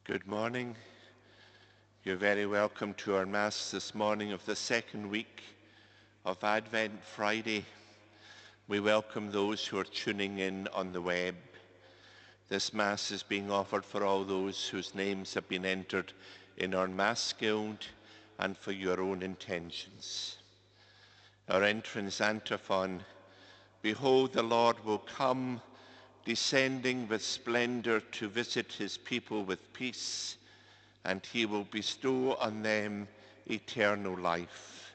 Good morning. You're very welcome to our Mass this morning of the second week of Advent Friday. We welcome those who are tuning in on the web. This Mass is being offered for all those whose names have been entered in our Mass Guild and for your own intentions. Our entrance antiphon: Behold, the Lord will come, descending with splendor to visit his people with peace, and he will bestow on them eternal life.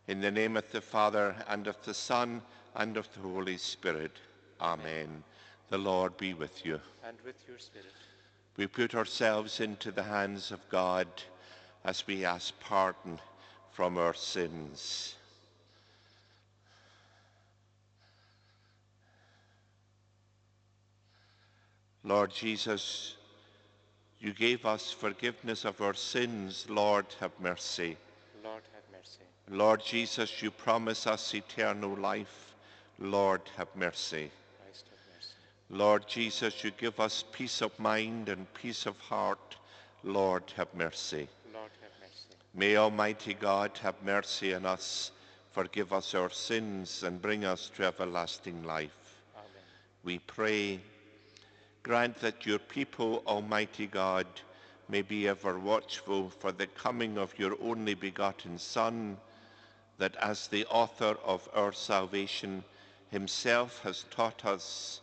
In the name of the Father, and of the Son, and of the Holy Spirit. Amen. The Lord be with you. And with your spirit. We put ourselves into the hands of God as we ask pardon from our sins. Lord Jesus, you gave us forgiveness of our sins. Lord, have mercy. Lord, have mercy. Lord Jesus, you promise us eternal life. Lord, have mercy. Christ, have mercy. Lord Jesus, you give us peace of mind and peace of heart. Lord, have mercy. Lord, have mercy. May Almighty God have mercy on us, forgive us our sins, and bring us to everlasting life. Amen. We pray, grant that your people, Almighty God, may be ever watchful for the coming of your only begotten Son, that as the author of our salvation himself has taught us,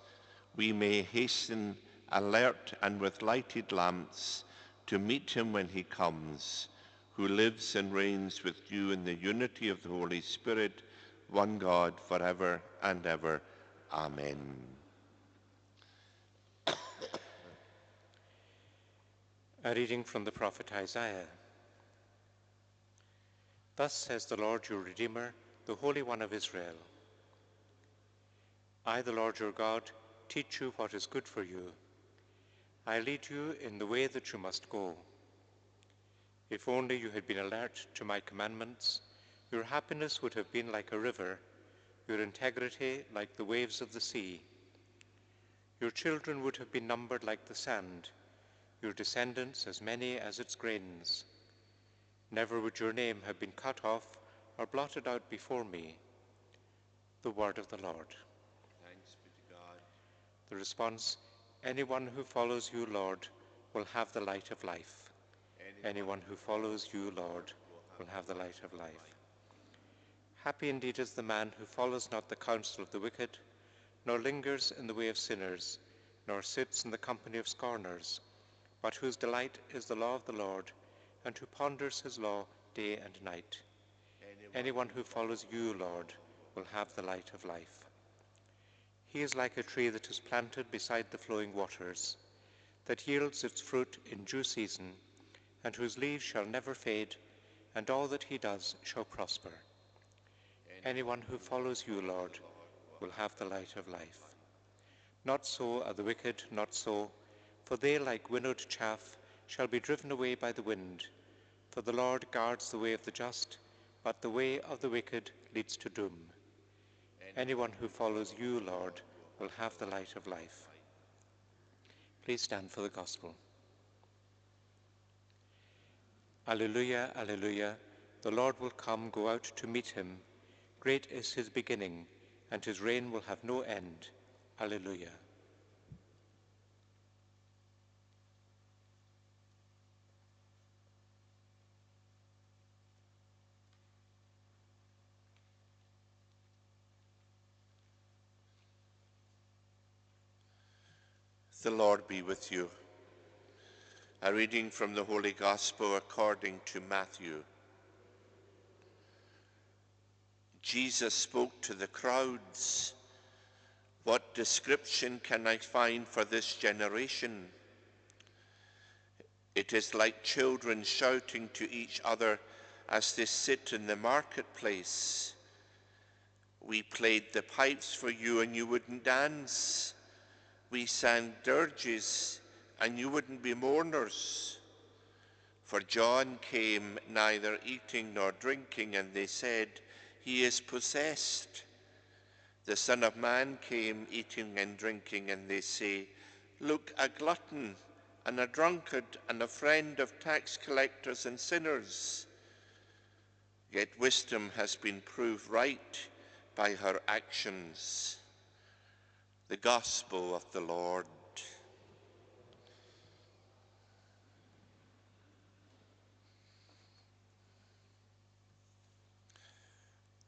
we may hasten, alert and with lighted lamps, to meet him when he comes, who lives and reigns with you in the unity of the Holy Spirit, one God, forever and ever. Amen. A reading from the prophet Isaiah. Thus says the Lord your Redeemer, the Holy One of Israel. I, the Lord your God, teach you what is good for you. I lead you in the way that you must go. If only you had been alert to my commandments, your happiness would have been like a river, your integrity like the waves of the sea. Your children would have been numbered like the sand, your descendants as many as its grains. Never would your name have been cut off or blotted out before me. The word of the Lord. Thanks be to God. The response: anyone who follows you, Lord, will have the light of life. Anyone who follows you, Lord, will have the light of life. Happy indeed is the man who follows not the counsel of the wicked, nor lingers in the way of sinners, nor sits in the company of scorners, but whose delight is the law of the Lord, and who ponders his law day and night. Anyone who follows you, Lord, will have the light of life. He is like a tree that is planted beside the flowing waters, that yields its fruit in due season, and whose leaves shall never fade, and all that he does shall prosper. Anyone who follows you, Lord, will have the light of life. Not so are the wicked, not so, for they, like winnowed chaff, shall be driven away by the wind. For the Lord guards the way of the just, but the way of the wicked leads to doom. Anyone who follows you, Lord, will have the light of life. Please stand for the gospel. Alleluia, alleluia, the Lord will come, go out to meet him. Great is his beginning, and his reign will have no end. Alleluia. The Lord be with you. A reading from the Holy Gospel according to Matthew. Jesus spoke to the crowds. What description can I find for this generation? It is like children shouting to each other as they sit in the marketplace. We played the pipes for you and you wouldn't dance. We sang dirges and you wouldn't be mourners. For John came neither eating nor drinking, and they said, he is possessed. The Son of Man came eating and drinking, and they say, look, a glutton and a drunkard and a friend of tax collectors and sinners. Yet wisdom has been proved right by her actions. The Gospel of the Lord.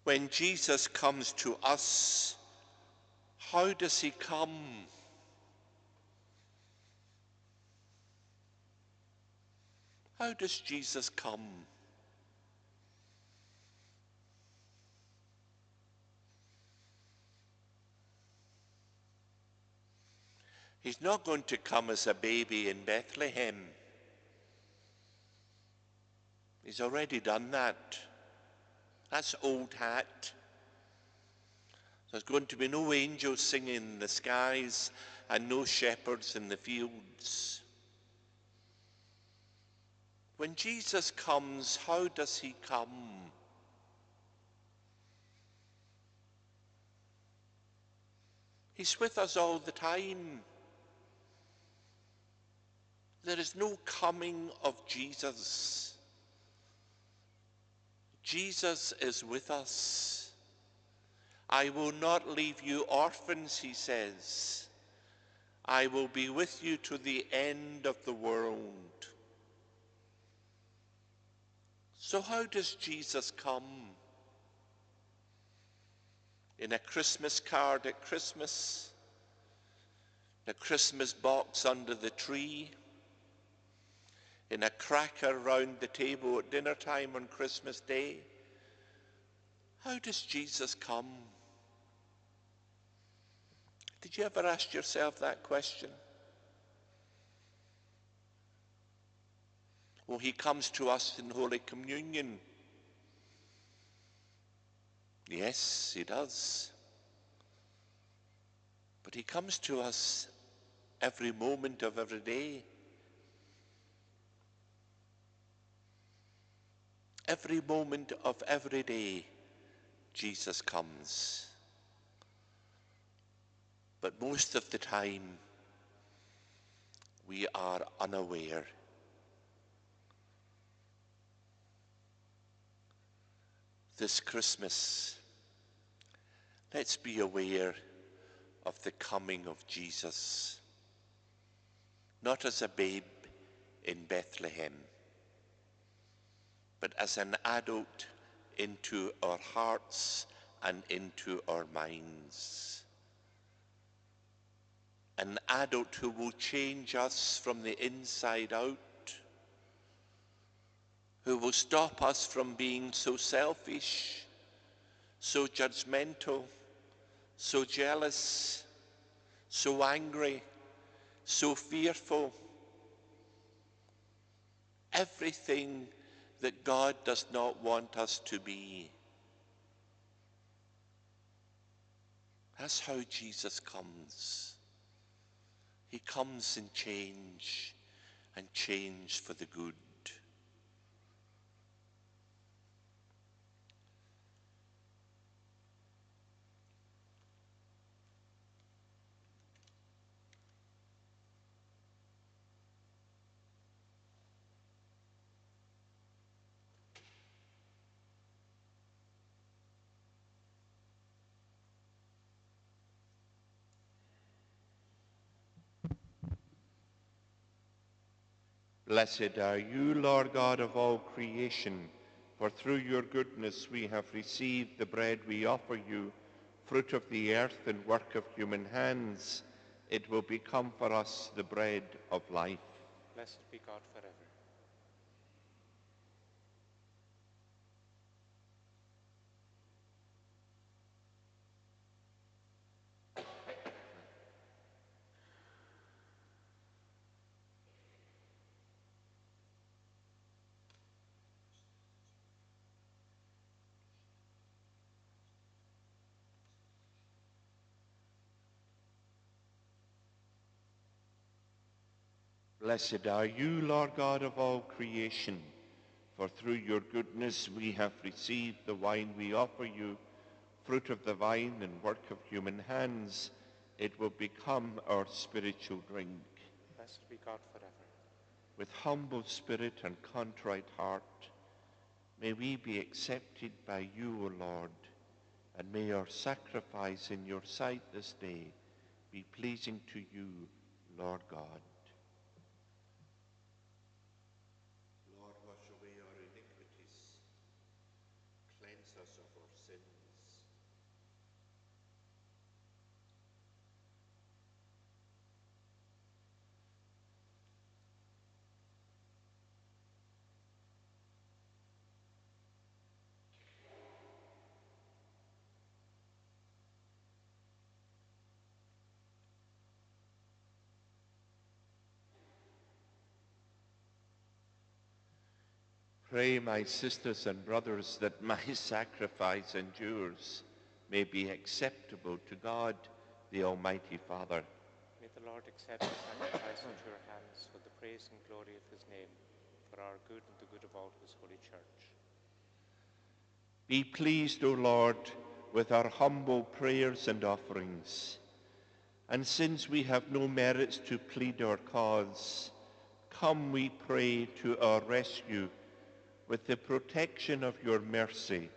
When Jesus comes to us, how does he come? How does Jesus come? He's not going to come as a baby in Bethlehem. He's already done that. That's old hat. There's going to be no angels singing in the skies and no shepherds in the fields. When Jesus comes, how does he come? He's with us all the time. There is no coming of Jesus. Jesus is with us. I will not leave you orphans, he says. I will be with you to the end of the world. So how does Jesus come? In a Christmas card at Christmas, in a Christmas box under the tree, in a cracker round the table at dinner time on Christmas Day? How does Jesus come? Did you ever ask yourself that question? Well, he comes to us in Holy Communion. Yes, he does. But he comes to us every moment of every day. Every moment of every day, Jesus comes. But most of the time, we are unaware. This Christmas, let's be aware of the coming of Jesus, not as a babe in Bethlehem, but as an adult into our hearts and into our minds. An adult who will change us from the inside out, who will stop us from being so selfish, so judgmental, so jealous, so angry, so fearful. Everything that God does not want us to be. That's how Jesus comes. He comes in change, and change for the good. Blessed are you, Lord God of all creation, for through your goodness we have received the bread we offer you, fruit of the earth and work of human hands. It will become for us the bread of life. Blessed be God forever. Blessed are you, Lord God of all creation, for through your goodness we have received the wine we offer you, fruit of the vine and work of human hands. It will become our spiritual drink. Blessed be God forever. with humble spirit and contrite heart, may we be accepted by you, O Lord, and may our sacrifice in your sight this day be pleasing to you, Lord God. Lord, wash away our iniquities, cleanse us of our sins. Pray, my sisters and brothers, that my sacrifice and yours may be acceptable to God, the Almighty Father. May the Lord accept the sacrifice into your hands for the praise and glory of his name, for our good and the good of all his holy church. Be pleased, O Lord, with our humble prayers and offerings. And since we have no merits to plead our cause, come, we pray, to our rescue with the protection of your mercy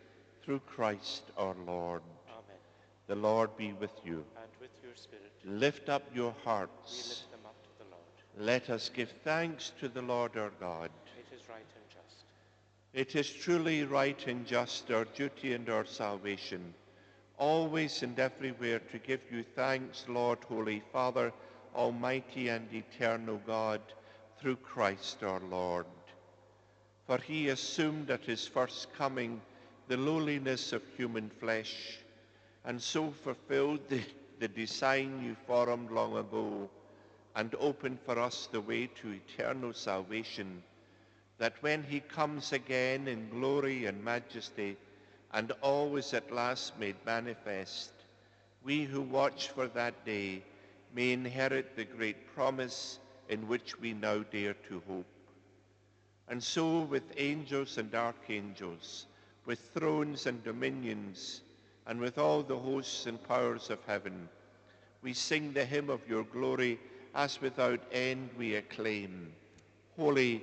through Christ our Lord. Amen. The Lord be with you. And with your spirit, Lift up your we hearts. lift them up to the Lord. Let us give thanks to the Lord our God. It is right and just. It is truly right and just, our duty and our salvation, always and everywhere to give you thanks, Lord, Holy Father, Almighty and eternal God, through Christ our Lord. For he assumed at his first coming the lowliness of human flesh, and so fulfilled the design you formed long ago, and opened for us the way to eternal salvation, that when he comes again in glory and majesty, and all is at last made manifest, we who watch for that day may inherit the great promise in which we now dare to hope. And so with angels and archangels, with thrones and dominions, and with all the hosts and powers of heaven, we sing the hymn of your glory, as without end we acclaim, Holy,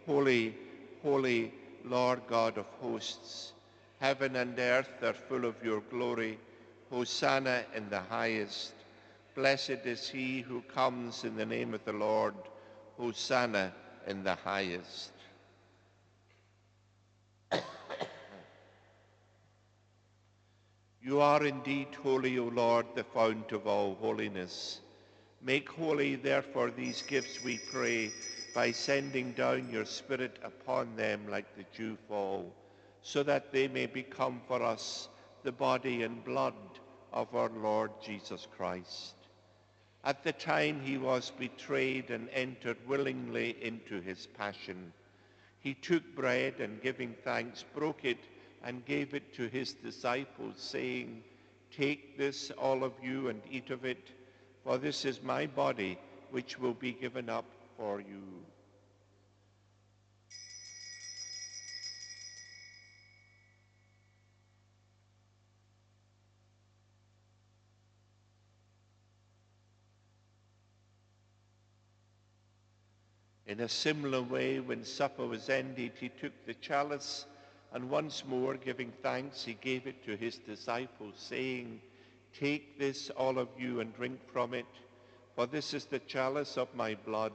holy, holy, Lord God of hosts. Heaven and earth are full of your glory. Hosanna in the highest. Blessed is he who comes in the name of the Lord. Hosanna in the highest. You are indeed holy, O Lord, the fount of all holiness. Make holy, therefore, these gifts, we pray, by sending down your Spirit upon them like the dewfall, so that they may become for us the body and blood of our Lord Jesus Christ. At the time he was betrayed and entered willingly into his passion, he took bread and, giving thanks, broke it and gave it to his disciples, saying, "Take this, all of you, and eat of it, for this is my body, which will be given up for you." In a similar way, when supper was ended, he took the chalice, and once more, giving thanks, he gave it to his disciples, saying, "Take this, all of you, and drink from it, for this is the chalice of my blood,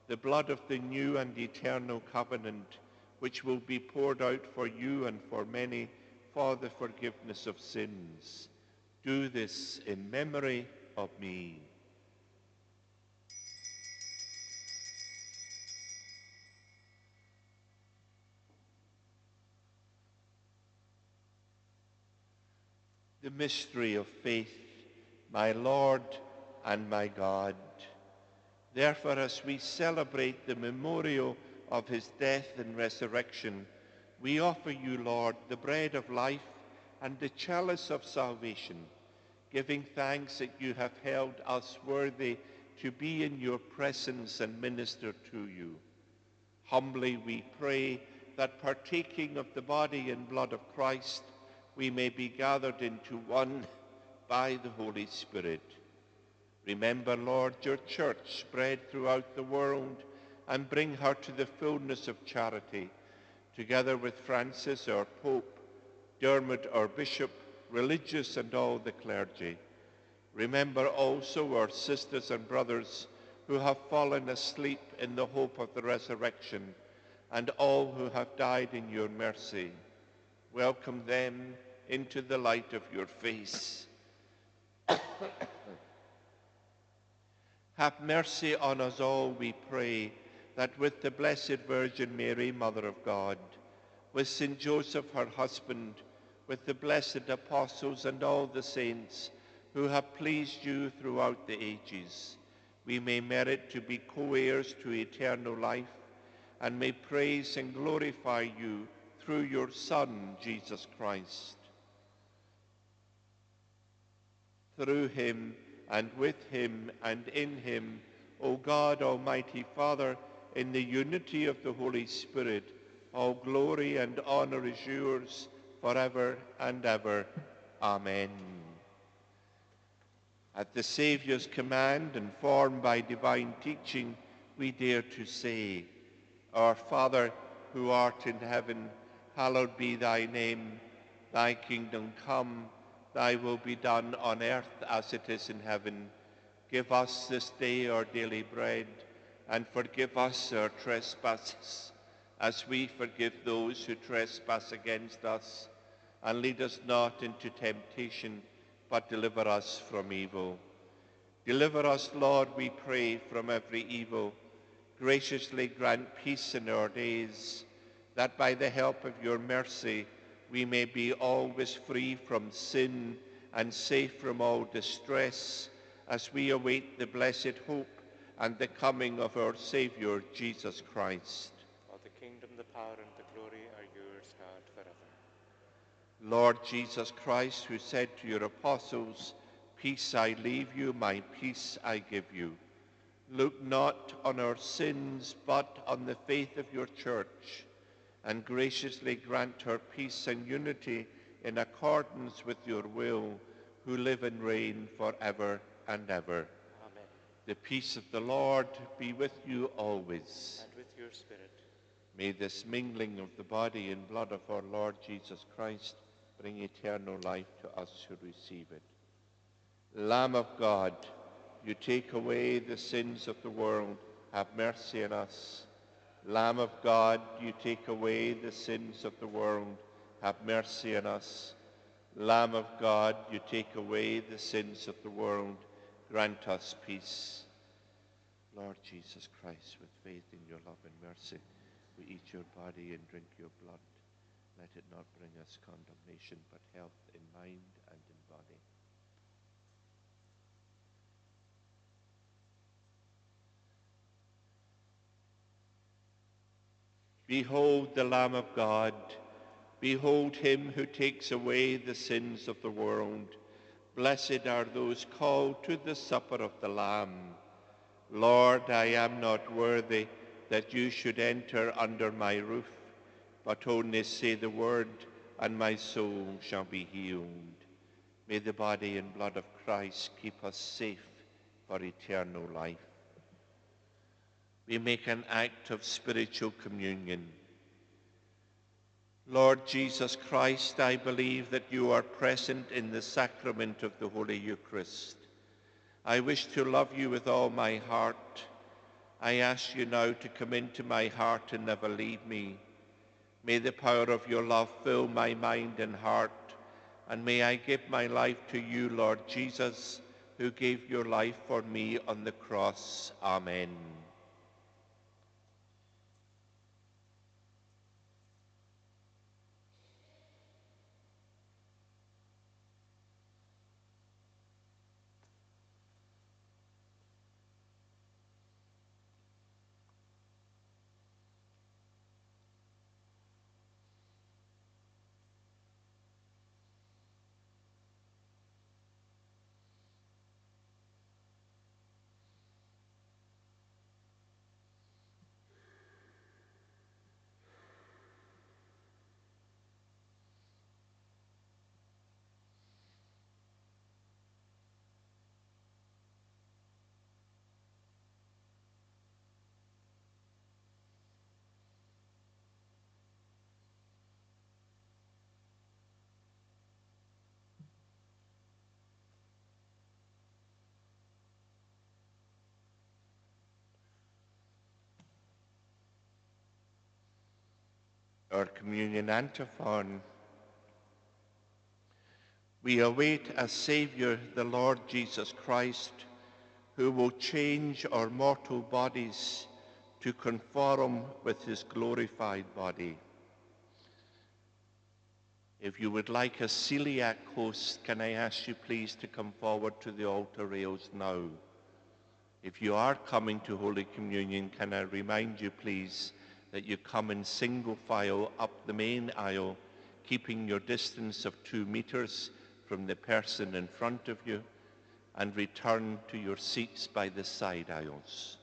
the blood of the new and eternal covenant, which will be poured out for you and for many for the forgiveness of sins. Do this in memory of me." The mystery of faith, my Lord and my God. Therefore, as we celebrate the memorial of his death and resurrection, we offer you, Lord, the bread of life and the chalice of salvation, giving thanks that you have held us worthy to be in your presence and minister to you. Humbly we pray that, partaking of the body and blood of Christ, we may be gathered into one by the Holy Spirit. Remember, Lord, your church spread throughout the world, and bring her to the fullness of charity, together with Francis, our Pope, Dermot, our Bishop, religious and all the clergy. Remember also our sisters and brothers who have fallen asleep in the hope of the resurrection, and all who have died in your mercy. Welcome them into the light of your face. Have mercy on us all, we pray, that with the Blessed Virgin Mary, Mother of God, with St. Joseph, her husband, with the blessed apostles and all the saints who have pleased you throughout the ages, we may merit to be co-heirs to eternal life, and may praise and glorify you through your Son, Jesus Christ. Through him, and with him, and in him, O God, Almighty Father, in the unity of the Holy Spirit, all glory and honor is yours forever and ever. Amen. At the Saviour's command, and formed by divine teaching, we dare to say, Our Father, who art in heaven, hallowed be thy name. Thy kingdom come, thy will be done on earth as it is in heaven. Give us this day our daily bread, and forgive us our trespasses, as we forgive those who trespass against us. And lead us not into temptation, but deliver us from evil. Deliver us, Lord, we pray, from every evil. Graciously grant peace in our days, that by the help of your mercy we may be always free from sin and safe from all distress, as we await the blessed hope and the coming of our Saviour, Jesus Christ. For the kingdom, the power, and the glory are yours, now and forever. Lord Jesus Christ, who said to your apostles, Peace I leave you, my peace I give you. Look not on our sins, but on the faith of your church, and graciously grant her peace and unity in accordance with your will, who live and reign forever and ever. Amen. The peace of the Lord be with you always. And with your spirit. May this mingling of the body and blood of our Lord Jesus Christ bring eternal life to us who receive it. Lamb of God, you take away the sins of the world, have mercy on us. Lamb of God, you take away the sins of the world, have mercy on us. Lamb of God, you take away the sins of the world, grant us peace. Lord Jesus Christ, with faith in your love and mercy, we eat your body and drink your blood. Let it not bring us condemnation, but health in mind and in body. Behold the Lamb of God. Behold him who takes away the sins of the world. Blessed are those called to the supper of the Lamb. Lord, I am not worthy that you should enter under my roof, but only say the word, and my soul shall be healed. May the body and blood of Christ keep us safe for eternal life. We make an act of spiritual communion. Lord Jesus Christ, I believe that you are present in the sacrament of the Holy Eucharist. I wish to love you with all my heart. I ask you now to come into my heart and never leave me. May the power of your love fill my mind and heart, and may I give my life to you, Lord Jesus, who gave your life for me on the cross. Amen. Our communion antiphon. We await a Saviour, the Lord Jesus Christ, who will change our mortal bodies to conform with his glorified body. If you would like a celiac host, can I ask you please to come forward to the altar rails now? If you are coming to Holy Communion, can I remind you please that you come in single file up the main aisle, keeping your distance of 2 meters from the person in front of you, and return to your seats by the side aisles.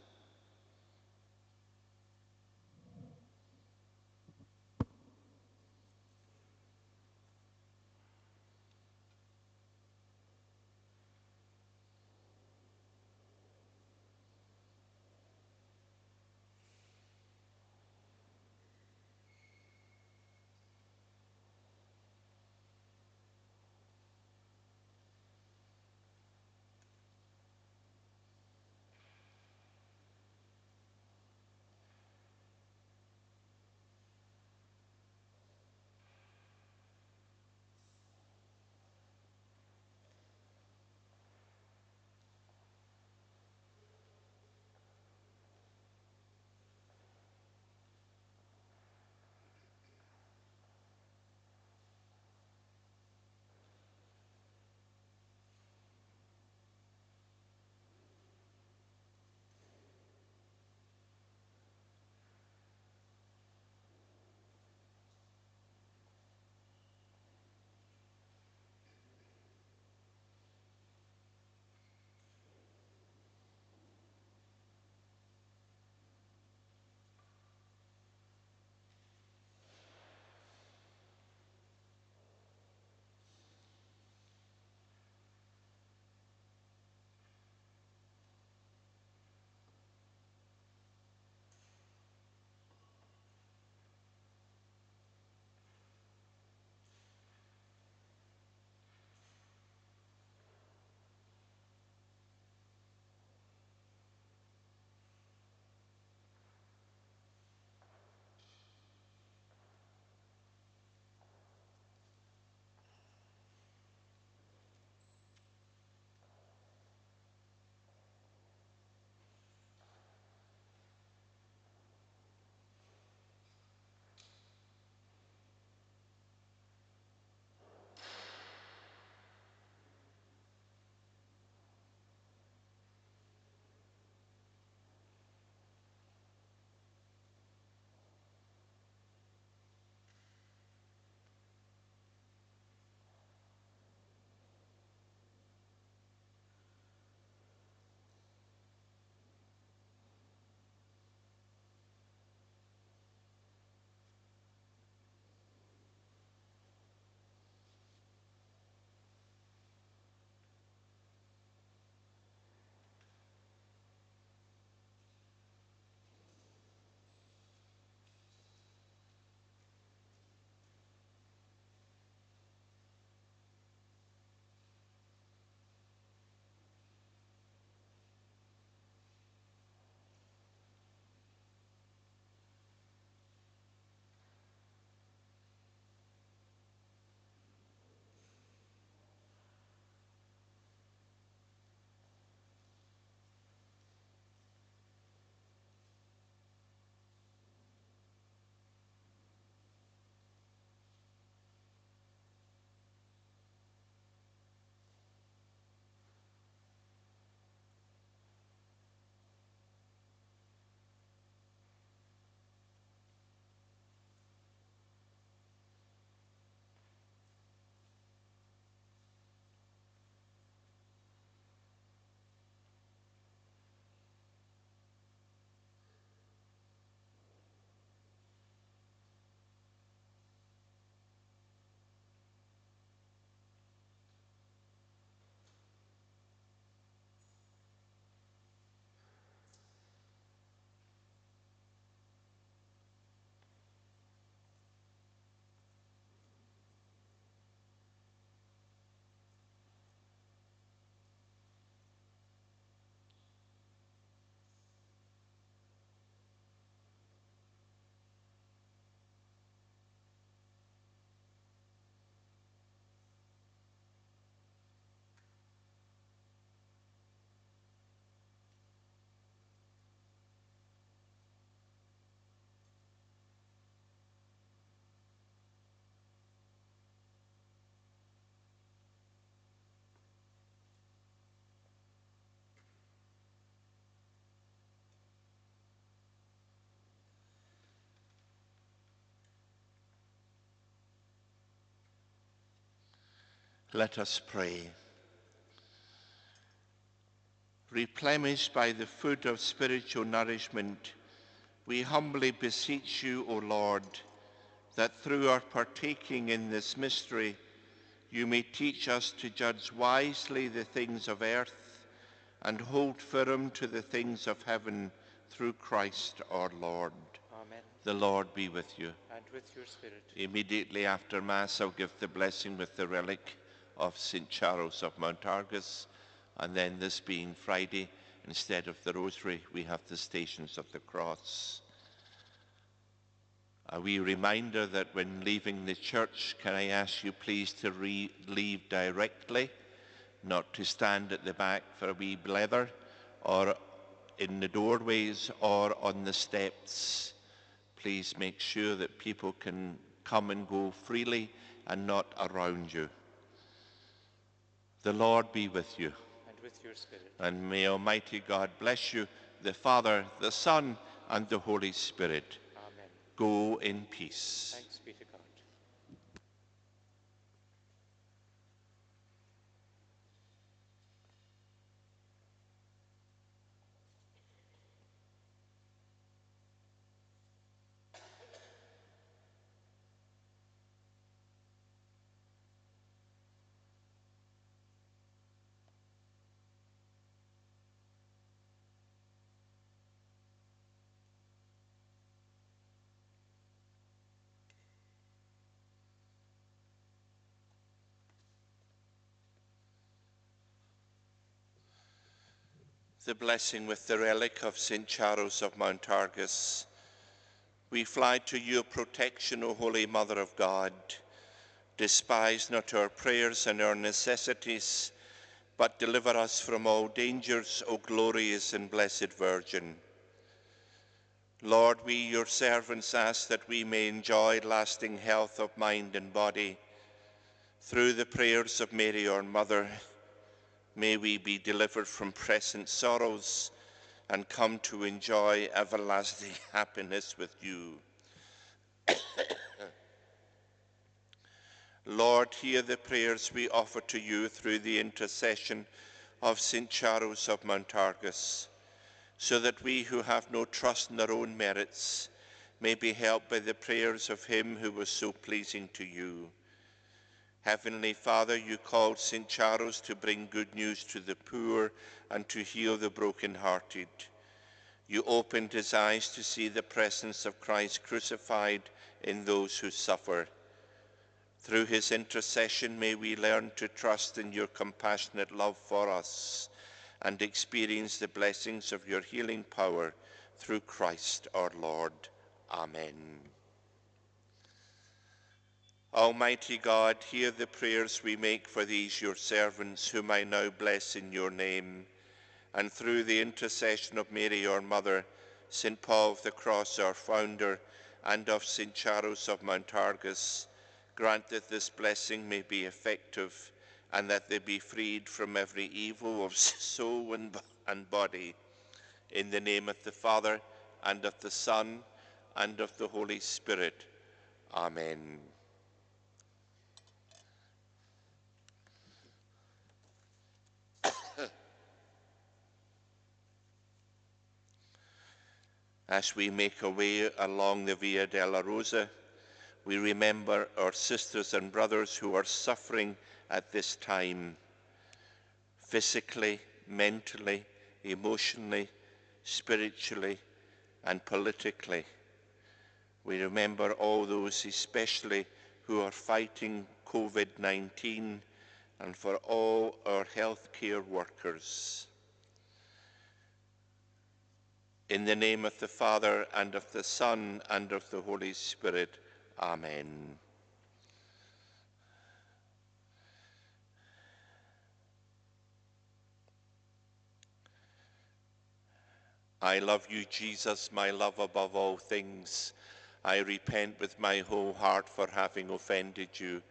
Let us pray. Replenished by the food of spiritual nourishment, we humbly beseech you, O Lord, that through our partaking in this mystery, you may teach us to judge wisely the things of earth and hold firm to the things of heaven through Christ our Lord. Amen. The Lord be with you. And with your spirit. Immediately after Mass, I'll give the blessing with the relic of St. Charles of Mount Argus. And then, this being Friday, instead of the Rosary, we have the Stations of the Cross. A wee reminder that when leaving the church, can I ask you please to leave directly, not to stand at the back for a wee blether, or in the doorways or on the steps. Please make sure that people can come and go freely and not around you. The Lord be with you. And with your spirit. And may Almighty God bless you, the Father, the Son, and the Holy Spirit. Amen. Go in peace. Thanks be to God. The blessing with the relic of St. Charles of Mount Argus. We fly to your protection, O Holy Mother of God. Despise not our prayers and our necessities, but deliver us from all dangers, O glorious and blessed Virgin. Lord, we, your servants, ask that we may enjoy lasting health of mind and body. Through the prayers of Mary, our Mother, may we be delivered from present sorrows and come to enjoy everlasting happiness with you. Lord, hear the prayers we offer to you through the intercession of St. Charles of Mount Argus, so that we who have no trust in our own merits may be helped by the prayers of him who was so pleasing to you. Heavenly Father, you called St. Charles to bring good news to the poor and to heal the brokenhearted. You opened his eyes to see the presence of Christ crucified in those who suffer. Through his intercession, may we learn to trust in your compassionate love for us and experience the blessings of your healing power through Christ our Lord. Amen. Almighty God, hear the prayers we make for these your servants, whom I now bless in your name, and through the intercession of Mary, our Mother, St. Paul of the Cross, our founder, and of St. Charles of Mount Argus, grant that this blessing may be effective, and that they be freed from every evil of soul and body. In the name of the Father, and of the Son, and of the Holy Spirit. Amen. As we make our way along the Via della Rosa, we remember our sisters and brothers who are suffering at this time, physically, mentally, emotionally, spiritually, and politically. We remember all those especially who are fighting COVID-19, and for all our healthcare workers. In the name of the Father, and of the Son, and of the Holy Spirit. Amen. I love you, Jesus, my love above all things. I repent with my whole heart for having offended you.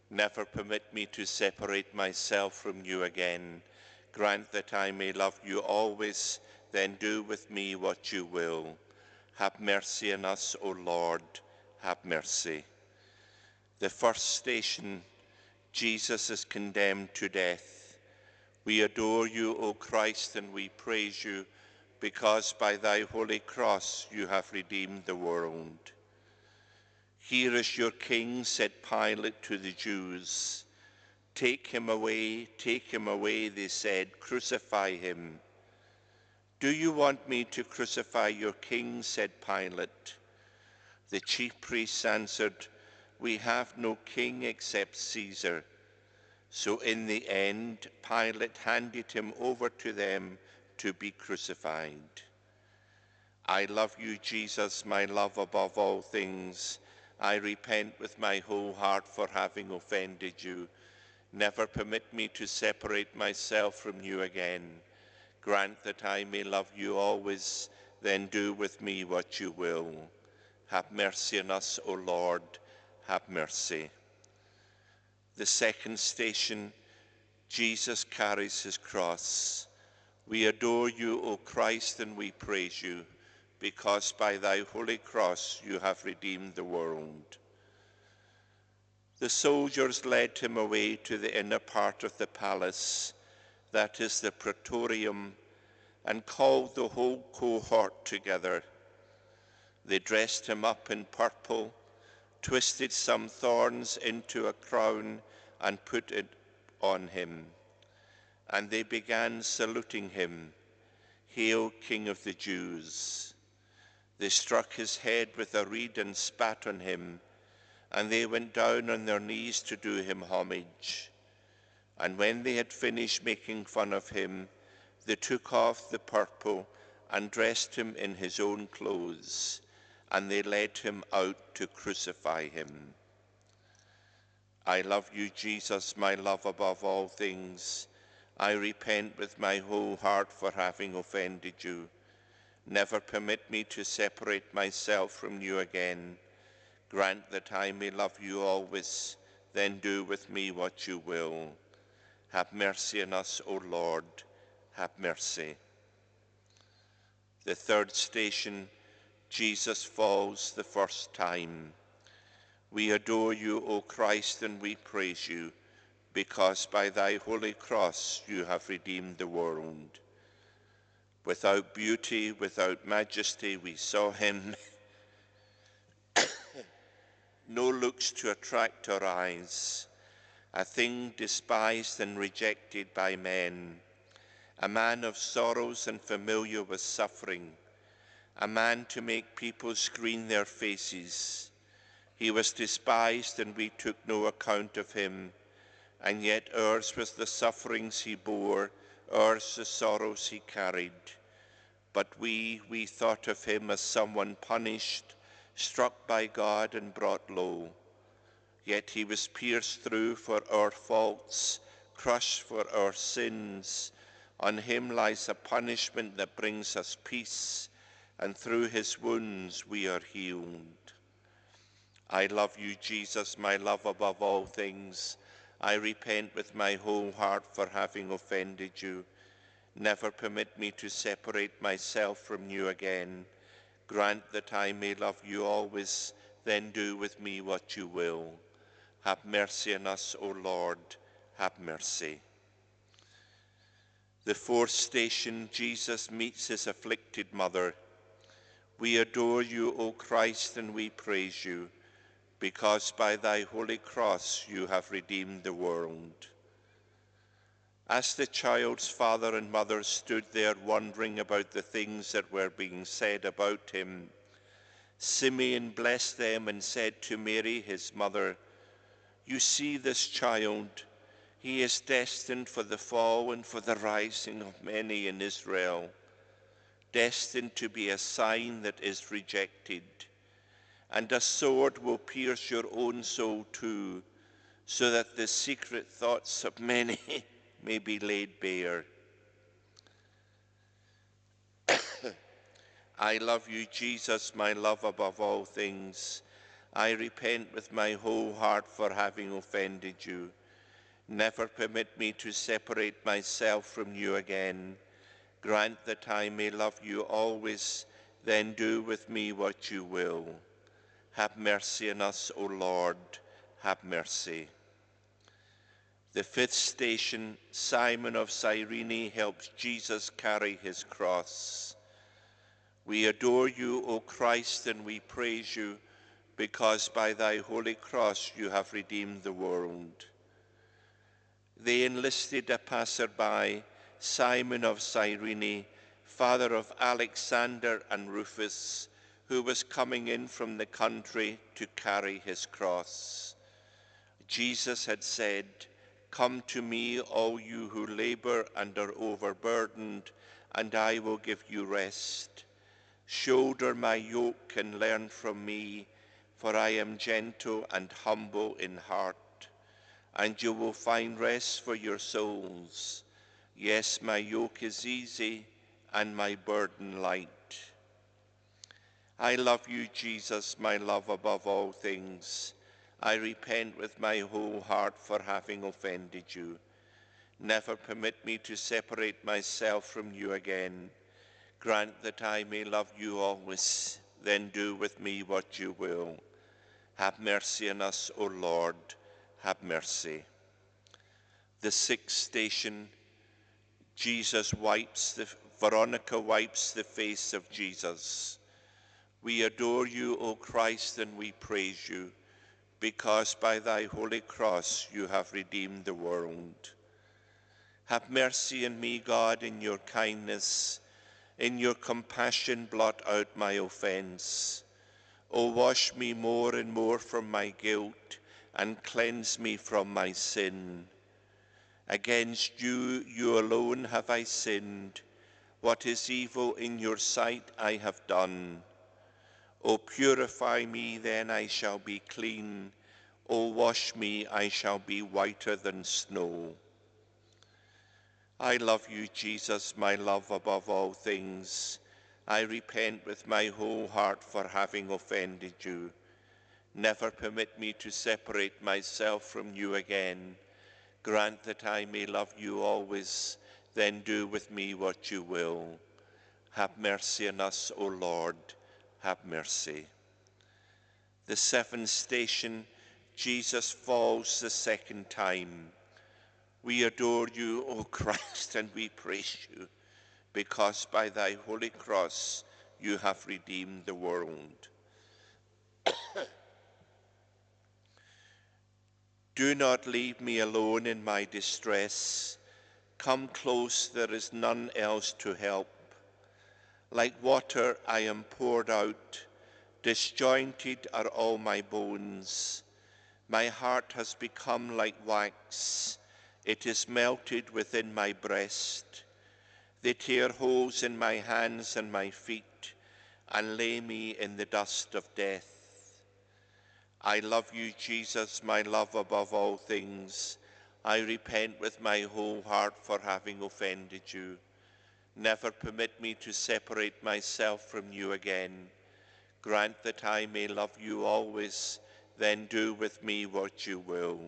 Never permit me to separate myself from you again. Grant that I may love you always, then do with me what you will. Have mercy on us, O Lord, have mercy. The first station Jesus is condemned to death. We adore you, O Christ, and we praise you, because by thy holy cross you have redeemed the world. Here is your king, said Pilate to the Jews. Take him away, they said, crucify him. Do you want me to crucify your king, said Pilate. The chief priests answered, we have no king except Caesar. So in the end, Pilate handed him over to them to be crucified. I love you, Jesus, my love above all things. I repent with my whole heart for having offended you. Never permit me to separate myself from you again. Grant that I may love you always, then do with me what you will. Have mercy on us, O Lord, have mercy. The second station, Jesus carries his cross. We adore you, O Christ, and we praise you, because by thy holy cross you have redeemed the world. The soldiers led him away to the inner part of the palace, that is the praetorium, and called the whole cohort together. They dressed him up in purple, twisted some thorns into a crown, and put it on him. And they began saluting him, Hail, King of the Jews! They struck his head with a reed and spat on him, and they went down on their knees to do him homage. And when they had finished making fun of him, they took off the purple and dressed him in his own clothes, and they led him out to crucify him. I love you, Jesus, my love above all things. I repent with my whole heart for having offended you. Never permit me to separate myself from you again. Grant that I may love you always, then do with me what you will. Have mercy on us, O Lord, have mercy. The third station, Jesus falls the first time. We adore you, O Christ, and we praise you, because by thy holy cross you have redeemed the world. Without beauty, without majesty, we saw him. No looks to attract our eyes, a thing despised and rejected by men, a man of sorrows and familiar with suffering, a man to make people screen their faces. He was despised and we took no account of him, and yet ours was the sufferings he bore, ours the sorrows he carried. But we thought of him as someone punished, struck by God and brought low. Yet he was pierced through for our faults, crushed for our sins. On him lies a punishment that brings us peace, and through his wounds we are healed. I love you, Jesus, my love above all things. I repent with my whole heart for having offended you. Never permit me to separate myself from you again. Grant that I may love you always, then do with me what you will. Have mercy on us, O Lord, have mercy. The fourth station, Jesus meets his afflicted mother. We adore you, O Christ, and we praise you, because by thy holy cross you have redeemed the world. As the child's father and mother stood there wondering about the things that were being said about him, Simeon blessed them and said to Mary, his mother, You see this child, he is destined for the fall and for the rising of many in Israel, destined to be a sign that is rejected. And a sword will pierce your own soul too, so that the secret thoughts of many may be laid bare. I love you, Jesus, my love above all things. I repent with my whole heart for having offended you. Never permit me to separate myself from you again. Grant that I may love you always, then do with me what you will. Have mercy on us, O Lord, have mercy. The fifth station, Simon of Cyrene helps Jesus carry his cross. We adore you, O Christ, and we praise you, because by thy holy cross you have redeemed the world. They enlisted a passerby, Simon of Cyrene, father of Alexander and Rufus, who was coming in from the country to carry his cross. Jesus had said, "Come to me, all you who labor and are overburdened, and I will give you rest. Shoulder my yoke and learn from me, for I am gentle and humble in heart, and you will find rest for your souls. Yes, my yoke is easy and my burden light." I love you, Jesus, my love above all things. I repent with my whole heart for having offended you. Never permit me to separate myself from you again. Grant that I may love you always, then do with me what you will. Have mercy on us, O Lord, have mercy. The sixth station, Veronica wipes the face of Jesus. We adore you, O Christ, and we praise you, because by thy holy cross you have redeemed the world. Have mercy on me, God, in your kindness. In your compassion blot out my offense. O wash me more and more from my guilt, and cleanse me from my sin. Against you, you alone have I sinned. What is evil in your sight I have done. O purify me, then I shall be clean. O wash me, I shall be whiter than snow. I love you, Jesus, my love above all things. I repent with my whole heart for having offended you. Never permit me to separate myself from you again. Grant that I may love you always, then do with me what you will. Have mercy on us, O Lord, have mercy. The seventh station, Jesus falls the second time. We adore you, O Christ, and we praise you, because by thy holy cross you have redeemed the world. Do not leave me alone in my distress. Come close, there is none else to help. Like water I am poured out, disjointed are all my bones. My heart has become like wax, it is melted within my breast. They tear holes in my hands and my feet, and lay me in the dust of death. I love you, Jesus, my love above all things. I repent with my whole heart for having offended you. Never permit me to separate myself from you again. Grant that I may love you always, then do with me what you will.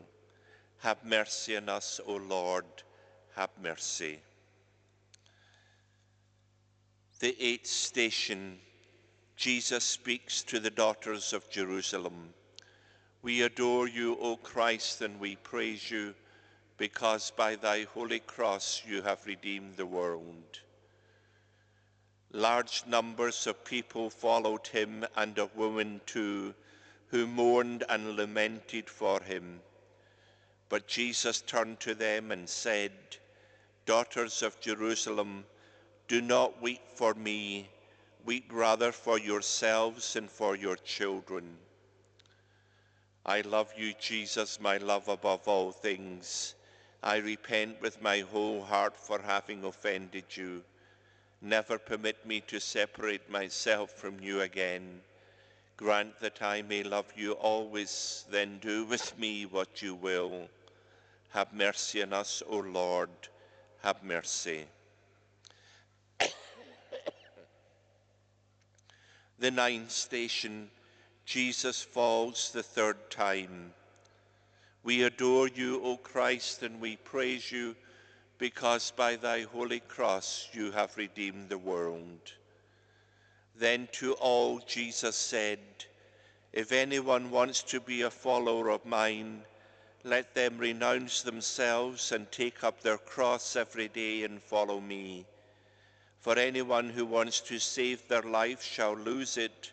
Have mercy on us, O Lord, have mercy. The eighth station, Jesus speaks to the daughters of Jerusalem. We adore you, O Christ, and we praise you, because by thy holy cross you have redeemed the world. Large numbers of people followed him, and of women too, who mourned and lamented for him. But Jesus turned to them and said, "Daughters of Jerusalem, do not weep for me, weep rather for yourselves and for your children." I love you, Jesus, my love above all things. I repent with my whole heart for having offended you. Never permit me to separate myself from you again. Grant that I may love you always, then do with me what you will. Have mercy on us, O Lord, have mercy. The ninth station, Jesus falls the third time. We adore you, O Christ, and we praise you, because by thy holy cross you have redeemed the world. Then to all Jesus said, "If anyone wants to be a follower of mine, Let them renounce themselves and take up their cross every day and follow me. For anyone who wants to save their life shall lose it,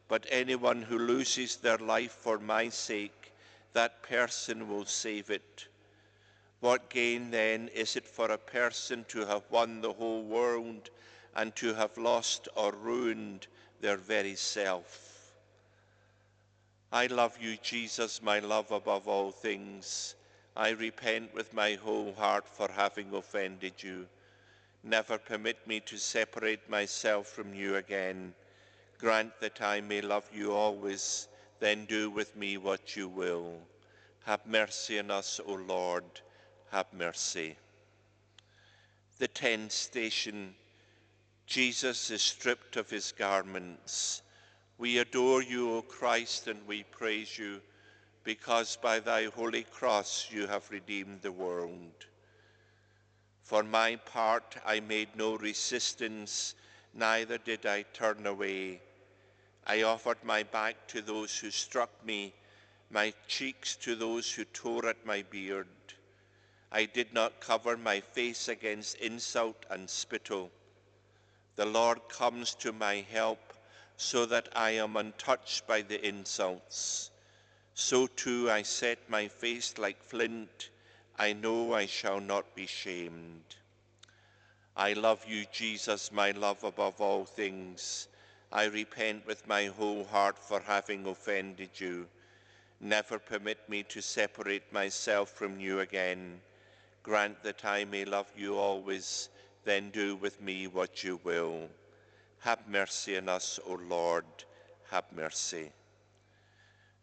but anyone who loses their life for my sake, that person will save it. What gain then is it for a person to have won the whole world and to have lost or ruined their very self? I love you, Jesus, my love above all things. I repent with my whole heart for having offended you. Never permit me to separate myself from you again. Grant that I may love you always, then do with me what you will. Have mercy on us, O Lord, have mercy. The 10th station, Jesus is stripped of his garments. We adore you, O Christ, and we praise you, because by thy holy cross you have redeemed the world. For my part, I made no resistance, neither did I turn away. I offered my back to those who struck me, my cheeks to those who tore at my beard. I did not cover my face against insult and spittle. The Lord comes to my help, so that I am untouched by the insults. So too I set my face like flint. I know I shall not be shamed. I love you, Jesus, my love above all things. I repent with my whole heart for having offended you. Never permit me to separate myself from you again. Grant that I may love you always, then do with me what you will. Have mercy on us, O Lord, have mercy.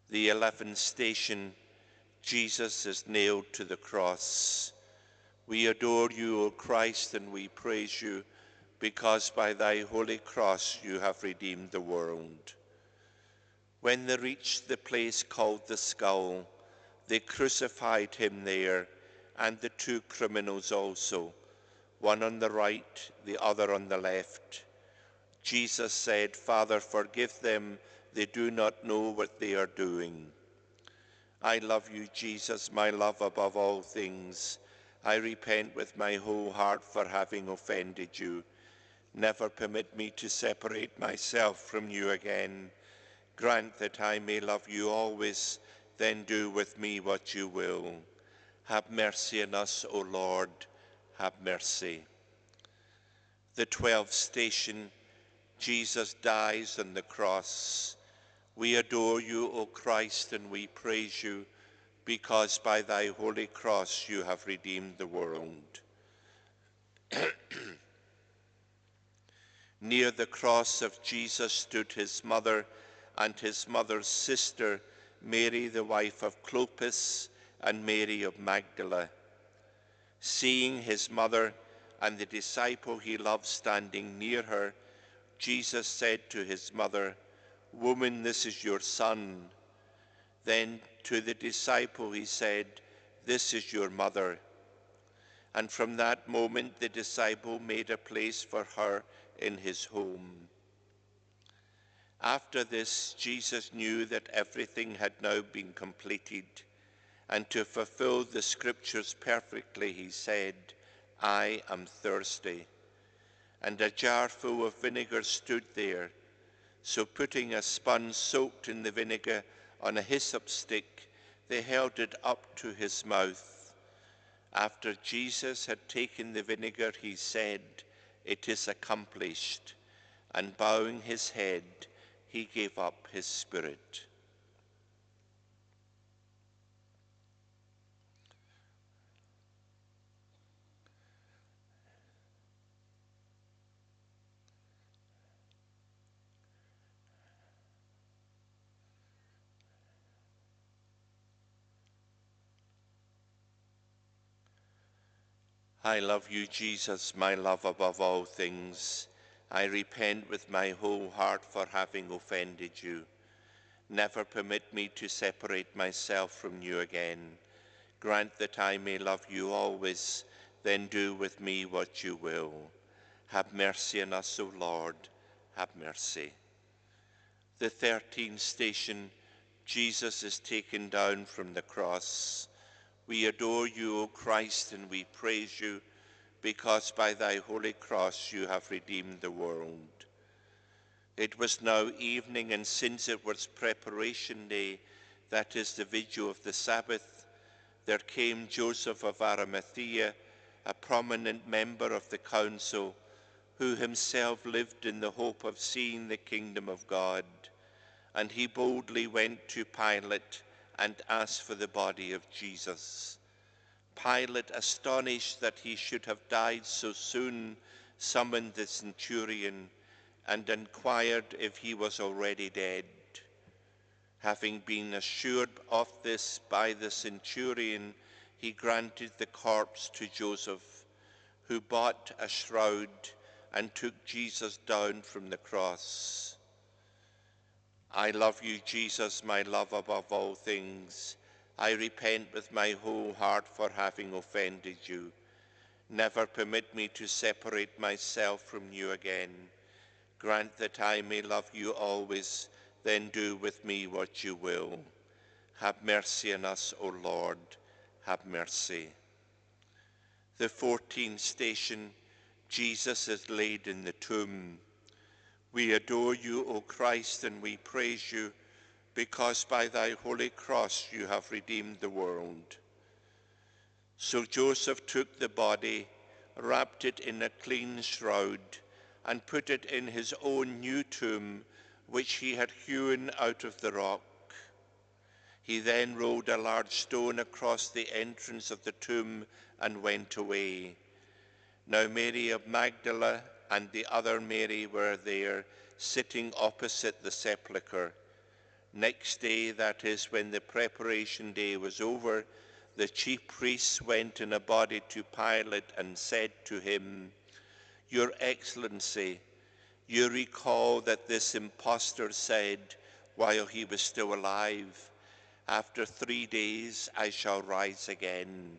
The 11th station, Jesus is nailed to the cross. We adore you, O Christ, and we praise you, because by thy holy cross you have redeemed the world. When they reached the place called the Skull, they crucified him there, and the 2 criminals also, one on the right, the other on the left. Jesus said, Father, forgive them, they do not know what they are doing. I love you, Jesus, my love above all things. I repent with my whole heart for having offended you. Never permit me to separate myself from you again. Grant that I may love you always, then do with me what you will. Have mercy on us, O Lord, have mercy. The 12th station, Jesus dies on the cross. We adore you, O Christ, and we praise you, because by thy holy cross you have redeemed the world. Near the cross of Jesus stood his mother and his mother's sister, Mary, the wife of Clopas, and Mary of Magdala. Seeing his mother and the disciple he loved standing near her, Jesus said to his mother, Woman, this is your son. Then to the disciple he said, This is your mother. And from that moment the disciple made a place for her in his home. After this, Jesus knew that everything had now been completed, and to fulfill the scriptures perfectly, he said, I am thirsty. And a jar full of vinegar stood there. So putting a sponge soaked in the vinegar on a hyssop stick, they held it up to his mouth. After Jesus had taken the vinegar, he said, It is accomplished. And bowing his head, he gave up his spirit. I love you, Jesus, my love above all things. I repent with my whole heart for having offended you. Never permit me to separate myself from you again. Grant that I may love you always, then do with me what you will. Have mercy on us, O Lord, have mercy. The 13th station, Jesus is taken down from the cross. We adore you, O Christ, and we praise you, because by thy holy cross you have redeemed the world. It was now evening, and since it was preparation day, that is the vigil of the Sabbath, there came Joseph of Arimathea, a prominent member of the council, who himself lived in the hope of seeing the kingdom of God. And he boldly went to Pilate and asked for the body of Jesus. Pilate, astonished that he should have died so soon, summoned the centurion and inquired if he was already dead. Having been assured of this by the centurion, he granted the corpse to Joseph, who bought a shroud and took Jesus down from the cross. I love you, Jesus, my love above all things. I repent with my whole heart for having offended you. Never permit me to separate myself from you again. Grant that I may love you always, then do with me what you will. Have mercy on us, O Lord, have mercy. The 14th station, Jesus is laid in the tomb. We adore you, O Christ, and we praise you, because by thy holy cross you have redeemed the world. So Joseph took the body, wrapped it in a clean shroud, and put it in his own new tomb, which he had hewn out of the rock. He then rolled a large stone across the entrance of the tomb and went away. Now Mary of Magdala and the other Mary were there, sitting opposite the sepulchre. Next day, that is, when the preparation day was over, the chief priests went in a body to Pilate and said to him, Your Excellency, you recall that this impostor said, while he was still alive, After 3 days I shall rise again.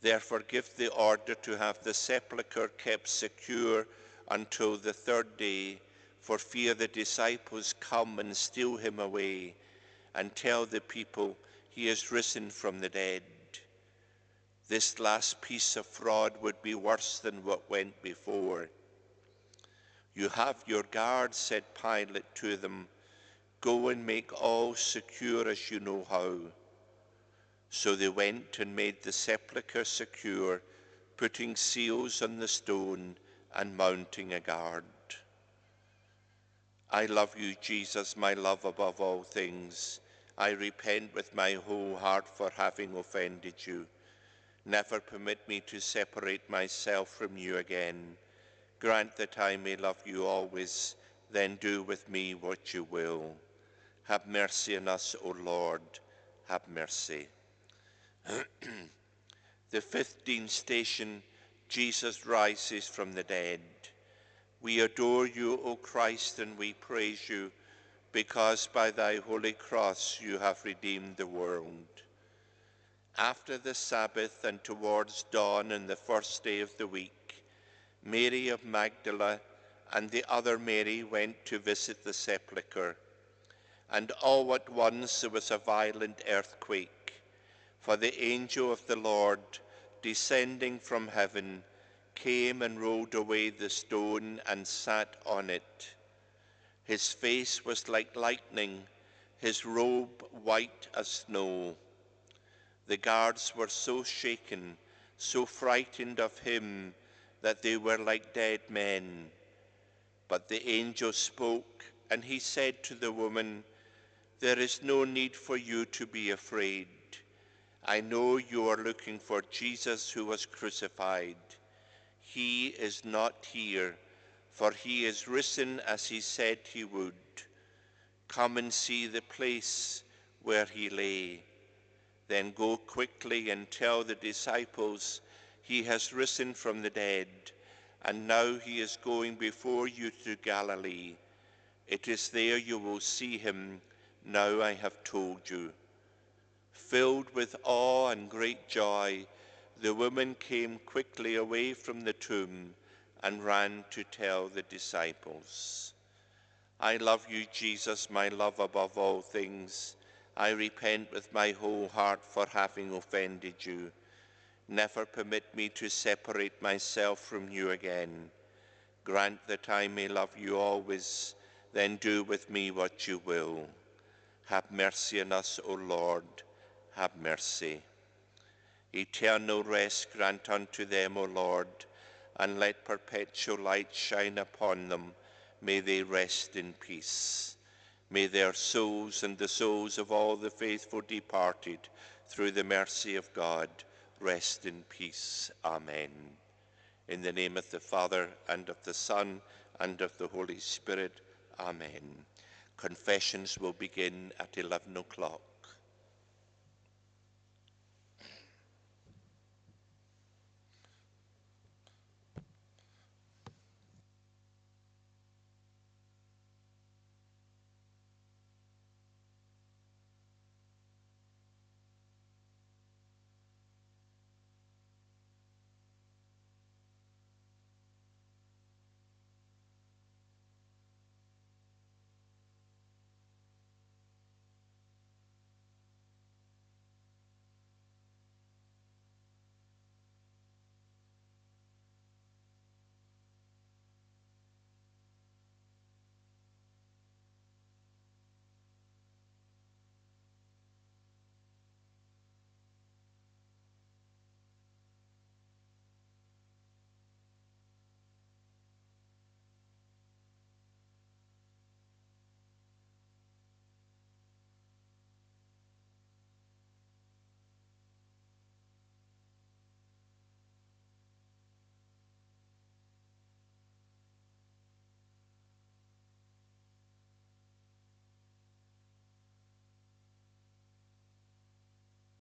Therefore give the order to have the sepulchre kept secure until the 3rd day, for fear the disciples come and steal him away, and tell the people he is risen from the dead. This last piece of fraud would be worse than what went before. You have your guard, said Pilate to them. Go and make all secure as you know how. So they went and made the sepulchre secure, putting seals on the stone and mounting a guard. I love you, Jesus, my love above all things. I repent with my whole heart for having offended you. Never permit me to separate myself from you again. Grant that I may love you always, then do with me what you will. Have mercy on us, O Lord, have mercy. The 15th station, Jesus rises from the dead. We adore you, O Christ, and we praise you, because by thy holy cross you have redeemed the world. After the Sabbath and towards dawn on the 1st day of the week, Mary of Magdala and the other Mary went to visit the sepulchre. And all at once there was a violent earthquake, for the angel of the Lord, descending from heaven, came and rolled away the stone and sat on it. His face was like lightning, his robe white as snow. The guards were so shaken, so frightened of him, that they were like dead men. But the angel spoke, and he said to the woman, There is no need for you to be afraid. I know you are looking for Jesus who was crucified. He is not here, for he is risen as he said he would. Come and see the place where he lay. Then go quickly and tell the disciples he has risen from the dead, and now he is going before you to Galilee. It is there you will see him. Now I have told you. Filled with awe and great joy, the woman came quickly away from the tomb and ran to tell the disciples. I love you, Jesus, my love above all things. I repent with my whole heart for having offended you. Never permit me to separate myself from you again. Grant that I may love you always, then do with me what you will. Have mercy on us, O Lord, have mercy. Eternal rest grant unto them, O Lord, and let perpetual light shine upon them. May they rest in peace. May their souls and the souls of all the faithful departed, through the mercy of God, rest in peace. Amen. In the name of the Father, and of the Son, and of the Holy Spirit. Amen. Confessions will begin at 11 o'clock.